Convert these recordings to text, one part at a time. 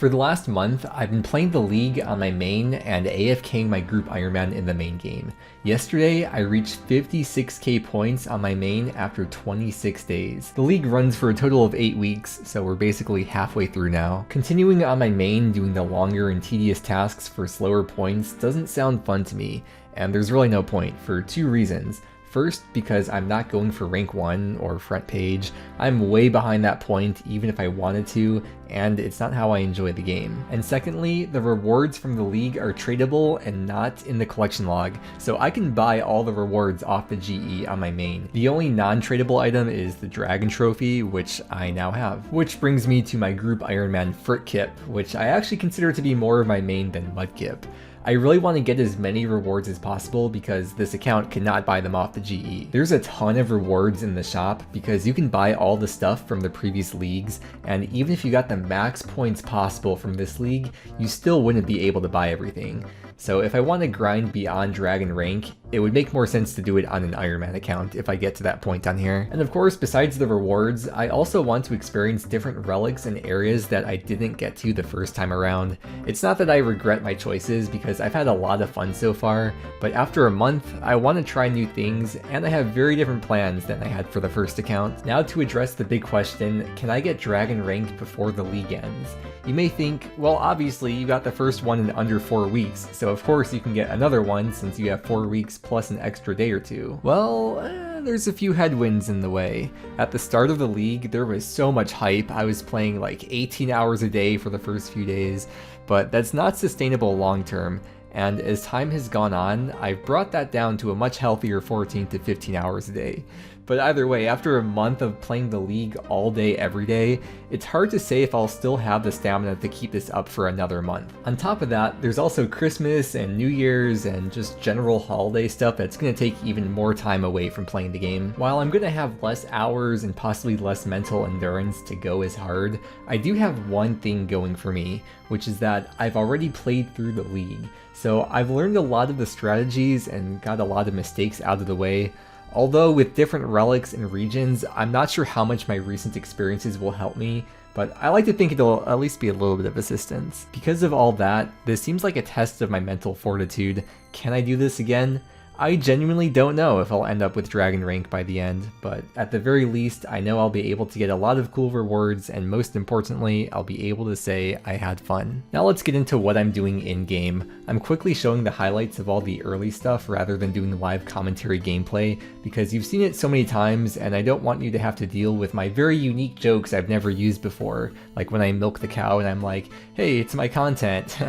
For the last month, I've been playing the League on my main and AFKing my group Ironman in the main game. Yesterday, I reached 56k points on my main after 26 days. The League runs for a total of 8 weeks, so we're basically halfway through now. Continuing on my main doing the longer and tedious tasks for slower points doesn't sound fun to me, and there's really no point for 2 reasons. First, because I'm not going for rank 1 or front page. I'm way behind that point even if I wanted to, and it's not how I enjoy the game. And secondly, the rewards from the League are tradable and not in the collection log, so I can buy all the rewards off the GE on my main. The only non-tradable item is the Dragon Trophy, which I now have. Which brings me to my group Ironman Frick Kip, which I actually consider to be more of my main than Mudkip. I really want to get as many rewards as possible because this account cannot buy them off the GE. There's a ton of rewards in the shop because you can buy all the stuff from the previous leagues, and even if you got the max points possible from this league, you still wouldn't be able to buy everything. So if I want to grind beyond Dragon rank, it would make more sense to do it on an Ironman account if I get to that point on here. And of course, besides the rewards, I also want to experience different relics and areas that I didn't get to the first time around. It's not that I regret my choices because I've had a lot of fun so far, but after a month, I want to try new things, and I have very different plans than I had for the first account. Now to address the big question, can I get Dragon rank before the League ends? You may think, well obviously you got the first one in under 4 weeks, so of course you can get another one since you have 4 weeks plus an extra day or 2. Well, there's a few headwinds in the way. At the start of the League, there was so much hype. I was playing like 18 hours a day for the first few days, but that's not sustainable long term. And as time has gone on, I've brought that down to a much healthier 14 to 15 hours a day. But either way, after a month of playing the League all day every day, it's hard to say if I'll still have the stamina to keep this up for another month. On top of that, there's also Christmas and New Year's and just general holiday stuff that's going to take even more time away from playing the game. While I'm going to have less hours and possibly less mental endurance to go as hard, I do have one thing going for me, which is that I've already played through the League. So I've learned a lot of the strategies and got a lot of mistakes out of the way. Although with different relics and regions, I'm not sure how much my recent experiences will help me, but I like to think it'll at least be a little bit of assistance. Because of all that, this seems like a test of my mental fortitude. Can I do this again? I genuinely don't know if I'll end up with Dragon rank by the end, but at the very least, I know I'll be able to get a lot of cool rewards, and most importantly, I'll be able to say I had fun. Now let's get into what I'm doing in-game. I'm quickly showing the highlights of all the early stuff rather than doing live commentary gameplay, because you've seen it so many times, and I don't want you to have to deal with my very unique jokes I've never used before, like when I milk the cow and I'm like, hey, it's my content.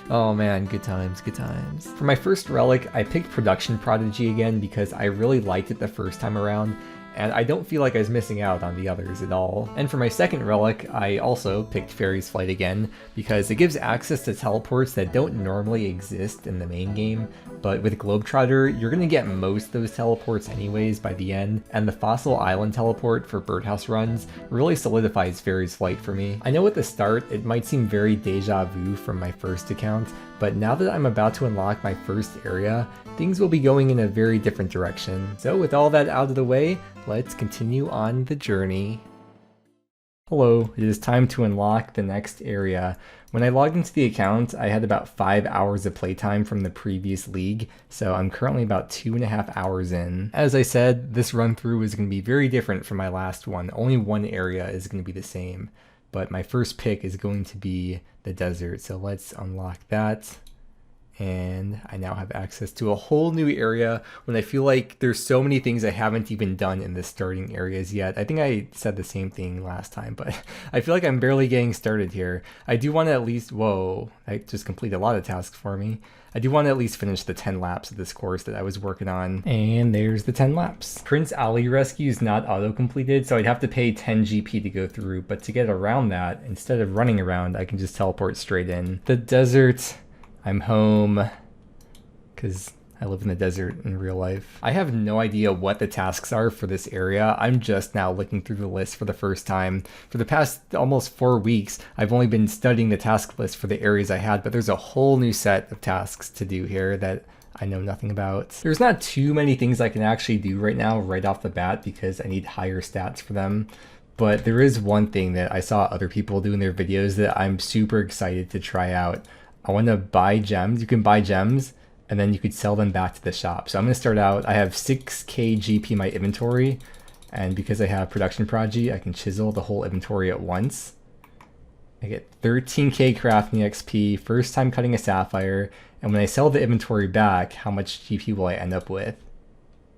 Oh man, good times, good times. For my first relic, I picked Production Prodigy again because I really liked it the first time around, and I don't feel like I was missing out on the others at all. And for my second relic, I also picked Fairy's Flight again because it gives access to teleports that don't normally exist in the main game, but with Globetrotter, you're gonna get most of those teleports anyways by the end, and the Fossil Island teleport for Birdhouse runs really solidifies Fairy's Flight for me. I know at the start, it might seem very deja vu from my first account, but now that I'm about to unlock my first area, things will be going in a very different direction. So with all that out of the way, let's continue on the journey. Hello, it is time to unlock the next area. When I logged into the account, I had about 5 hours of playtime from the previous league, so I'm currently about 2.5 hours in. As I said, this run through is going to be very different from my last one. Only one area is going to be the same, but my first pick is going to be the desert, so let's unlock that. And I now have access to a whole new area when I feel like there's so many things I haven't even done in the starting areas yet. I think I said the same thing last time, but I feel like I'm barely getting started here. I do want to at least, whoa, I just completed a lot of tasks for me. I do want to at least finish the 10 laps of this course that I was working on. And there's the 10 laps. Prince Ali Rescue is not auto-completed, so I'd have to pay 10 GP to go through, but to get around that, instead of running around, I can just teleport straight in. The desert. I'm home, because I live in the desert in real life. I have no idea what the tasks are for this area. I'm just now looking through the list for the first time. For the past almost 4 weeks, I've only been studying the task list for the areas I had, but there's a whole new set of tasks to do here that I know nothing about. There's not too many things I can actually do right now, right off the bat, because I need higher stats for them. But there is one thing that I saw other people do in their videos that I'm super excited to try out. I want to buy gems. You can buy gems and then you could sell them back to the shop. So I'm going to start out, I have 6k GP in my inventory, and because I have production prodigy, I can chisel the whole inventory at once. I get 13k crafting XP, first time cutting a sapphire, and when I sell the inventory back, how much GP will I end up with?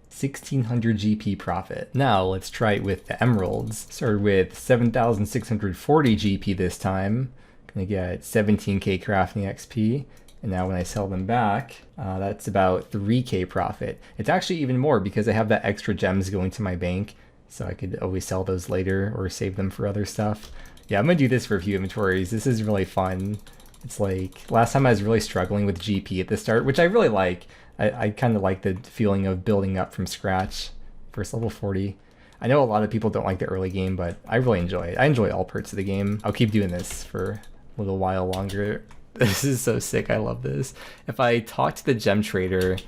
1600 GP profit. Now let's try it with the emeralds. Started with 7640 GP this time. Gonna get 17k crafting XP. And now when I sell them back, that's about 3k profit. It's actually even more because I have that extra gems going to my bank, so I could always sell those later or save them for other stuff. Yeah, I'm gonna do this for a few inventories. This is really fun. It's like, last time I was really struggling with GP at the start, which I really like. I kind of like the feeling of building up from scratch. First level 40. I know a lot of people don't like the early game, but I really enjoy it. I enjoy all parts of the game. I'll keep doing this for a little while longer. This is so sick, I love this. If I talk to the gem trader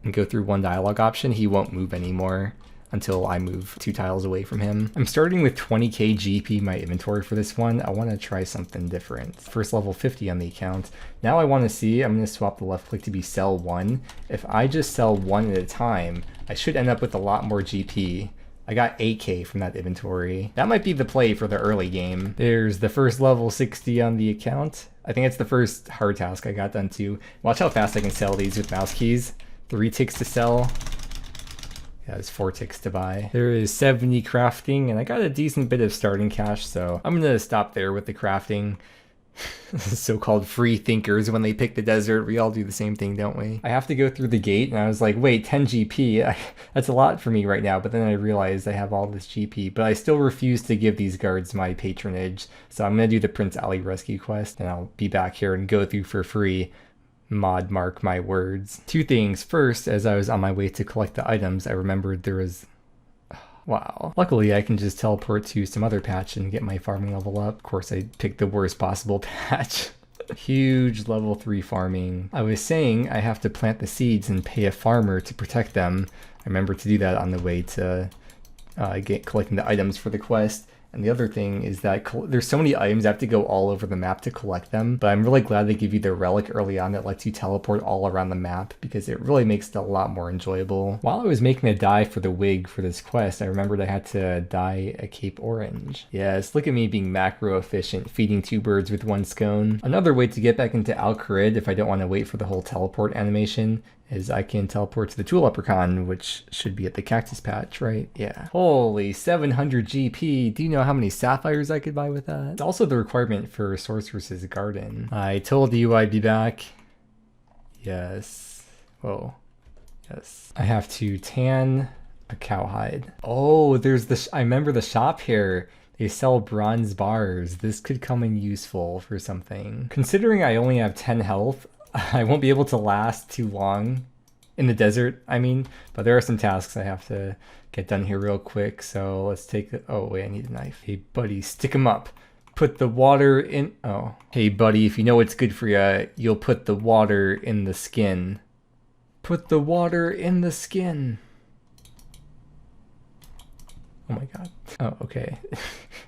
and go through one dialogue option, he won't move anymore until I move 2 tiles away from him. I'm starting with 20k GP in my inventory for this one. I want to try something different. First level 50 on the account. Now I want to see, I'm going to swap the left click to be sell 1. If I just sell 1 at a time, I should end up with a lot more GP. I got 8k from that inventory. That might be the play for the early game. There's the first level 60 on the account. I think it's the first hard task I got done too. Watch how fast I can sell these with mouse keys. 3 ticks to sell. Yeah, there's 4 ticks to buy. There is 70 crafting, and I got a decent bit of starting cash, so I'm gonna stop there with the crafting. So-called free thinkers, when they pick the desert, we all do the same thing, don't we? I have to go through the gate, and I was like, wait, 10 GP? That's a lot for me right now, but then I realized I have all this GP, but I still refuse to give these guards my patronage, so I'm gonna do the Prince Ali rescue quest, and I'll be back here and go through for free. Mod mark my words. 2 things. First, as I was on my way to collect the items, I remembered there was... Wow. Luckily, I can just teleport to some other patch and get my farming level up. Of course, I picked the worst possible patch. Huge level 3 farming. I was saying I have to plant the seeds and pay a farmer to protect them. I remember to do that on the way to collecting the items for the quest. And the other thing is that there's so many items, I have to go all over the map to collect them, but I'm really glad they give you the relic early on that lets you teleport all around the map, because it really makes it a lot more enjoyable. While I was making a dye for the wig for this quest, I remembered I had to dye a cape orange. Yes, look at me being macro efficient, feeding 2 birds with 1 scone. Another way to get back into Al-Kharid if I don't want to wait for the whole teleport animation is I can teleport to the Tool Leprechaun, which should be at the cactus patch, right? Yeah. Holy 700 GP. Do you know how many sapphires I could buy with that? It's also the requirement for Sorceress's Garden. I told you I'd be back. Yes. Whoa. Yes. I have to tan a cowhide. Oh, there's the... I remember the shop here. They sell bronze bars. This could come in useful for something. Considering I only have 10 health, I won't be able to last too long in the desert, I mean, but there are some tasks I have to get done here real quick, so let's take the... Oh, wait, I need a knife. Hey, buddy, stick 'em up. Put the water in... Oh. Hey, buddy, if you know what's good for you, you'll put the water in the skin. Put the water in the skin. Oh my god. Oh, okay.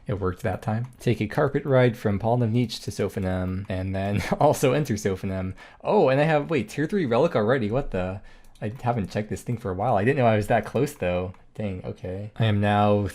It worked that time. Take a carpet ride from Polnavnich to Sophanem, and then also enter Sophanem. Oh, and I have, wait, tier 3 relic already? What the? I haven't checked this thing for a while. I didn't know I was that close though. Dang, okay. I am now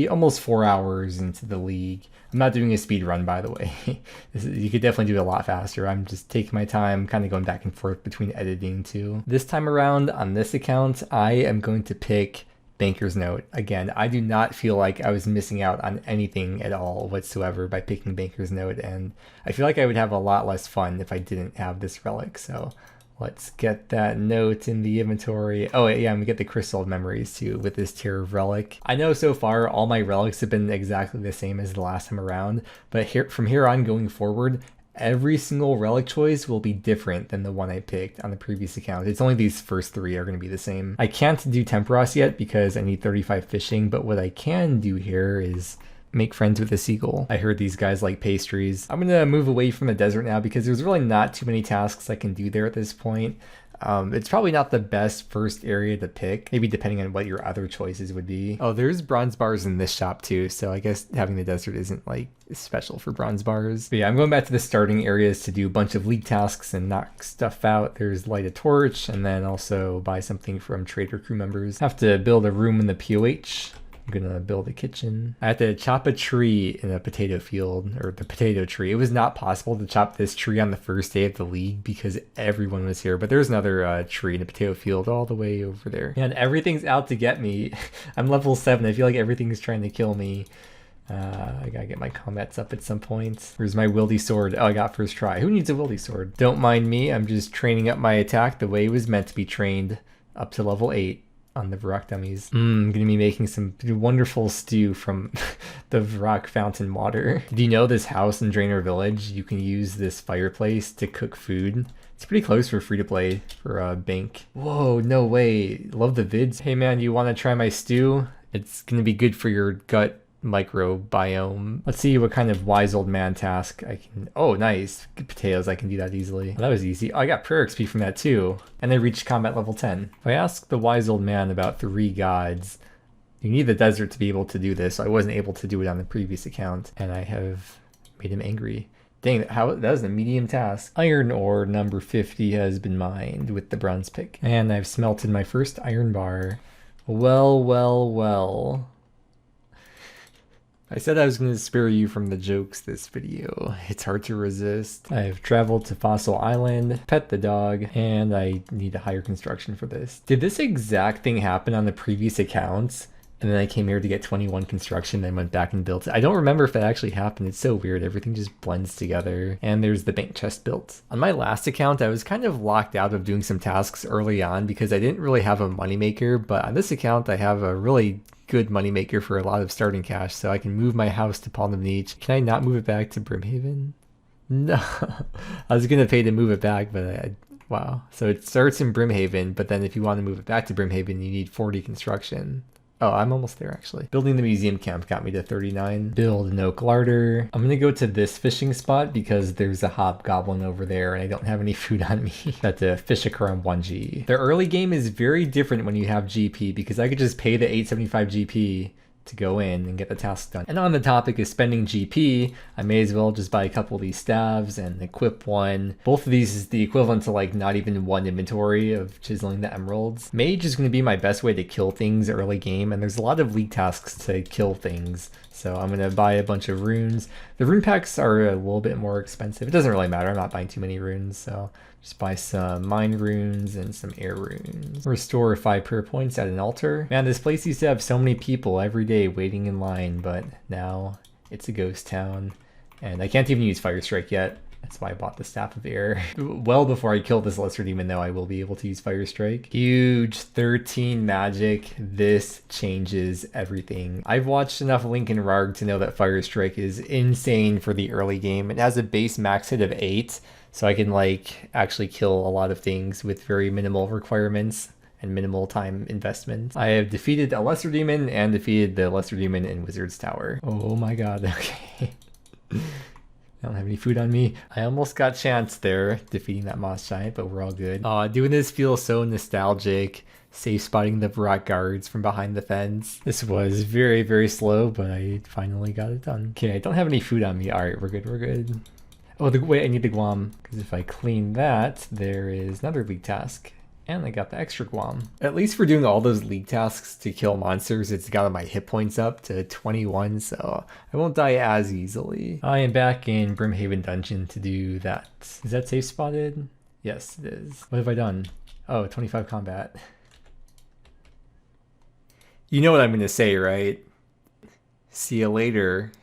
almost 4 hours into the league. I'm not doing a speed run, by the way. You could definitely do it a lot faster. I'm just taking my time, kind of going back and forth between editing too. This time around on this account, I am going to pick Banker's Note. Again, I do not feel like I was missing out on anything at all whatsoever by picking Banker's Note, and I feel like I would have a lot less fun if I didn't have this relic, so let's get that note in the inventory. Oh yeah, and we get the Crystal of Memories too with this tier of relic. I know so far all my relics have been exactly the same as the last time around, but from here on going forward, every single relic choice will be different than the one I picked on the previous account. It's only these first 3 are going to be the same. I can't do Temperos yet because I need 35 fishing, but what I can do here is make friends with a seagull. I heard these guys like pastries. I'm going to move away from the desert now because there's really not too many tasks I can do there at this point. It's probably not the best first area to pick, maybe depending on what your other choices would be. Oh, there's bronze bars in this shop too, so I guess having the desert isn't like special for bronze bars. But yeah, I'm going back to the starting areas to do a bunch of league tasks and knock stuff out. There's light a torch and then also buy something from trader crew members. Have to build a room in the POH. I'm gonna build a kitchen. I had to chop a tree in a potato field, or the potato tree. It was not possible to chop this tree on the first day of the league because everyone was here, but there's another tree in a potato field all the way over there. And everything's out to get me. I'm level 7. I feel like everything's trying to kill me. I gotta get my combats up at some point. Where's my wildy sword? Oh, I got first try. Who needs a wildy sword? Don't mind me. I'm just training up my attack the way it was meant to be trained, up to level 8. On the Varrock dummies. I'm gonna be making some wonderful stew from the Varrock fountain water. Did you know this house in Draenor Village, you can use this fireplace to cook food? It's pretty close for free to play for a bank. Whoa, no way. Love the vids. Hey man, you wanna try my stew? It's gonna be good for your gut microbiome. Let's see what kind of wise old man task I can. Oh, nice. Good potatoes. I can do that easily. Well, that was easy. Oh, I got prayer XP from that too. And I reached combat level 10. If I ask the wise old man about 3 gods, you need the desert to be able to do this. So I wasn't able to do it on the previous account. And I have made him angry. Dang, that was a medium task. Iron ore number 50 has been mined with the bronze pick. And I've smelted my first iron bar. Well, well, well. I said I was going to spare you from the jokes this video. It's hard to resist. I've traveled to Fossil Island, pet the dog, and I need a higher construction for this. Did this exact thing happen on the previous accounts? And then I came here to get 21 construction, then went back and built it. I don't remember if that actually happened. It's so weird. Everything just blends together. And there's the bank chest built. On my last account, I was kind of locked out of doing some tasks early on because I didn't really have a moneymaker. But on this account, I have a really good moneymaker for a lot of starting cash, so I can move my house to Palm of Neech. Can I not move it back to Brimhaven? No. I was gonna pay to move it back, but wow. So it starts in Brimhaven, but then if you want to move it back to Brimhaven, you need 40 construction. Oh, I'm almost there actually. Building the museum camp got me to 39. Build an oak larder. I'm gonna go to this fishing spot because there's a hobgoblin over there and I don't have any food on me. Got to fish a Karam 1G. The early game is very different when you have GP because I could just pay the 875 GP to go in and get the task done. And on the topic of spending GP, I may as well just buy a couple of these staves and equip one. Both of these is the equivalent to like not even 1 inventory of chiseling the emeralds. Mage is going to be my best way to kill things early game, and there's a lot of league tasks to kill things. So I'm going to buy a bunch of runes. The rune packs are a little bit more expensive. It doesn't really matter. I'm not buying too many runes, so just buy some mine runes and some air runes. Restore 5 prayer points at an altar. Man, this place used to have so many people every day waiting in line, but now it's a ghost town. And I can't even use Fire Strike yet. That's why I bought the Staff of Air. Well before I kill this Lesser Demon though, I will be able to use Fire Strike. Huge 13 magic. This changes everything. I've watched enough Lincoln Rarg to know that Fire Strike is insane for the early game. It has a base max hit of 8. So I can like actually kill a lot of things with very minimal requirements and minimal time investment. I have defeated a Lesser Demon and defeated the Lesser Demon in Wizard's Tower. Oh my god, okay. I don't have any food on me. I almost got chance there defeating that Moss Giant, but we're all good. Doing this feels so nostalgic. Safe spotting the Varrock guards from behind the fence. This was very, very slow, but I finally got it done. Okay, I don't have any food on me. All right, we're good, we're good. Oh, wait, I need the Guam, because if I clean that, there is another league task. And I got the extra Guam. At least for doing all those league tasks to kill monsters, it's got my hit points up to 21, so I won't die as easily. I am back in Brimhaven Dungeon to do that. Is that safe spotted? Yes, it is. What have I done? Oh, 25 combat. You know what I'm going to say, right? See you later.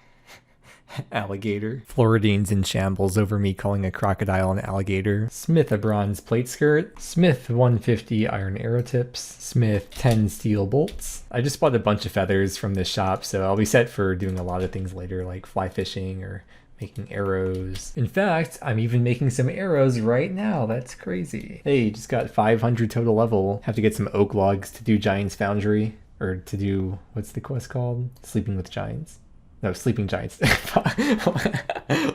Alligator. Floridine's in shambles over me calling a crocodile an alligator. Smith a bronze plate skirt. Smith 150 iron arrow tips. Smith 10 steel bolts. I just bought a bunch of feathers from this shop, so I'll be set for doing a lot of things later, like fly fishing or making arrows. In fact, I'm even making some arrows right now. That's crazy. Hey, just got 500 total level. Have to get some oak logs to do Giant's Foundry, or to do, what's the quest called? Sleeping with Giants. No, sleeping giants.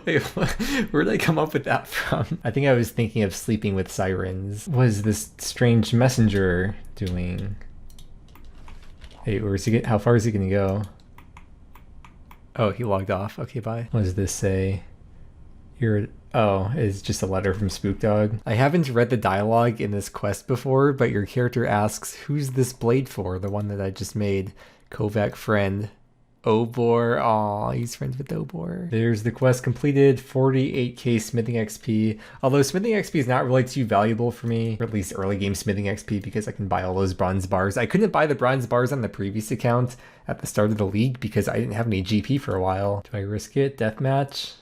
Wait, where did I come up with that from? I think I was thinking of sleeping with sirens. What is this strange messenger doing? Hey, where's he how far is he gonna go? Oh, he logged off. Okay, bye. What does this say? Oh, it's just a letter from Spook Dog. I haven't read the dialogue in this quest before, but your character asks, who's this blade for? The one that I just made. Kovac friend. Obor. Aw, he's friends with Obor. There's the quest completed. 48k smithing XP. Although smithing XP is not really too valuable for me, or at least early game smithing XP, because I can buy all those bronze bars. I couldn't buy the bronze bars on the previous account at the start of the league because I didn't have any GP for a while. Do I risk it? Deathmatch?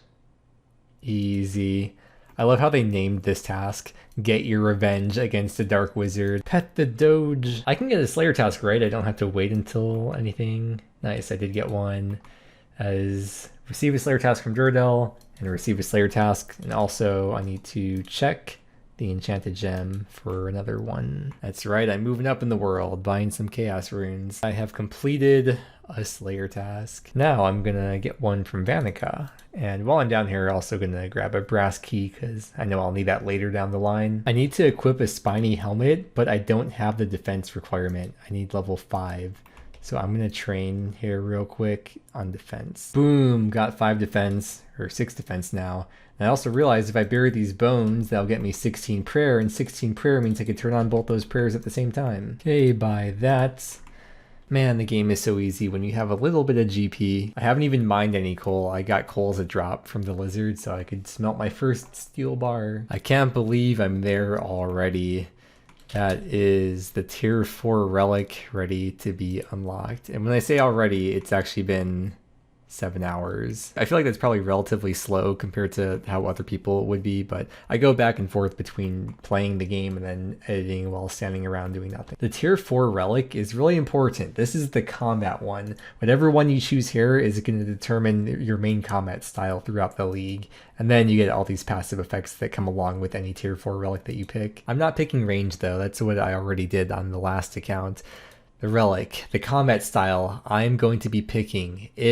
Easy. I love how they named this task. Get your revenge against the Dark Wizard. Pet the Doge. I can get a Slayer task, right? I don't have to wait until anything. Nice, I did get one. As receive a Slayer task from Duradel and receive a Slayer task. And also I need to check the enchanted gem for another one. That's right, I'm moving up in the world, buying some chaos runes. I have completed a Slayer task. Now I'm gonna get one from Vanica. And while I'm down here, also gonna grab a brass key because I know I'll need that later down the line. I need to equip a spiny helmet, but I don't have the defense requirement. I need level 5. So I'm gonna train here real quick on defense. Boom, got 5 defense, or 6 defense now. And I also realized if I bury these bones, that'll get me 16 prayer, and 16 prayer means I could turn on both those prayers at the same time. Okay, by that. Man, the game is so easy when you have a little bit of GP. I haven't even mined any coal. I got coal as a drop from the lizard so I could smelt my first steel bar. I can't believe I'm there already. That is the tier 4 relic ready to be unlocked. And when I say already, it's actually been 7 hours. I feel like that's probably relatively slow compared to how other people would be, but I go back and forth between playing the game and then editing while standing around doing nothing. The tier 4 relic is really important. This is the combat one. Whatever one you choose here is going to determine your main combat style throughout the league. And then you get all these passive effects that come along with any tier 4 relic that you pick. I'm not picking range though. That's what I already did on the last account. The relic, the combat style I'm going to be picking is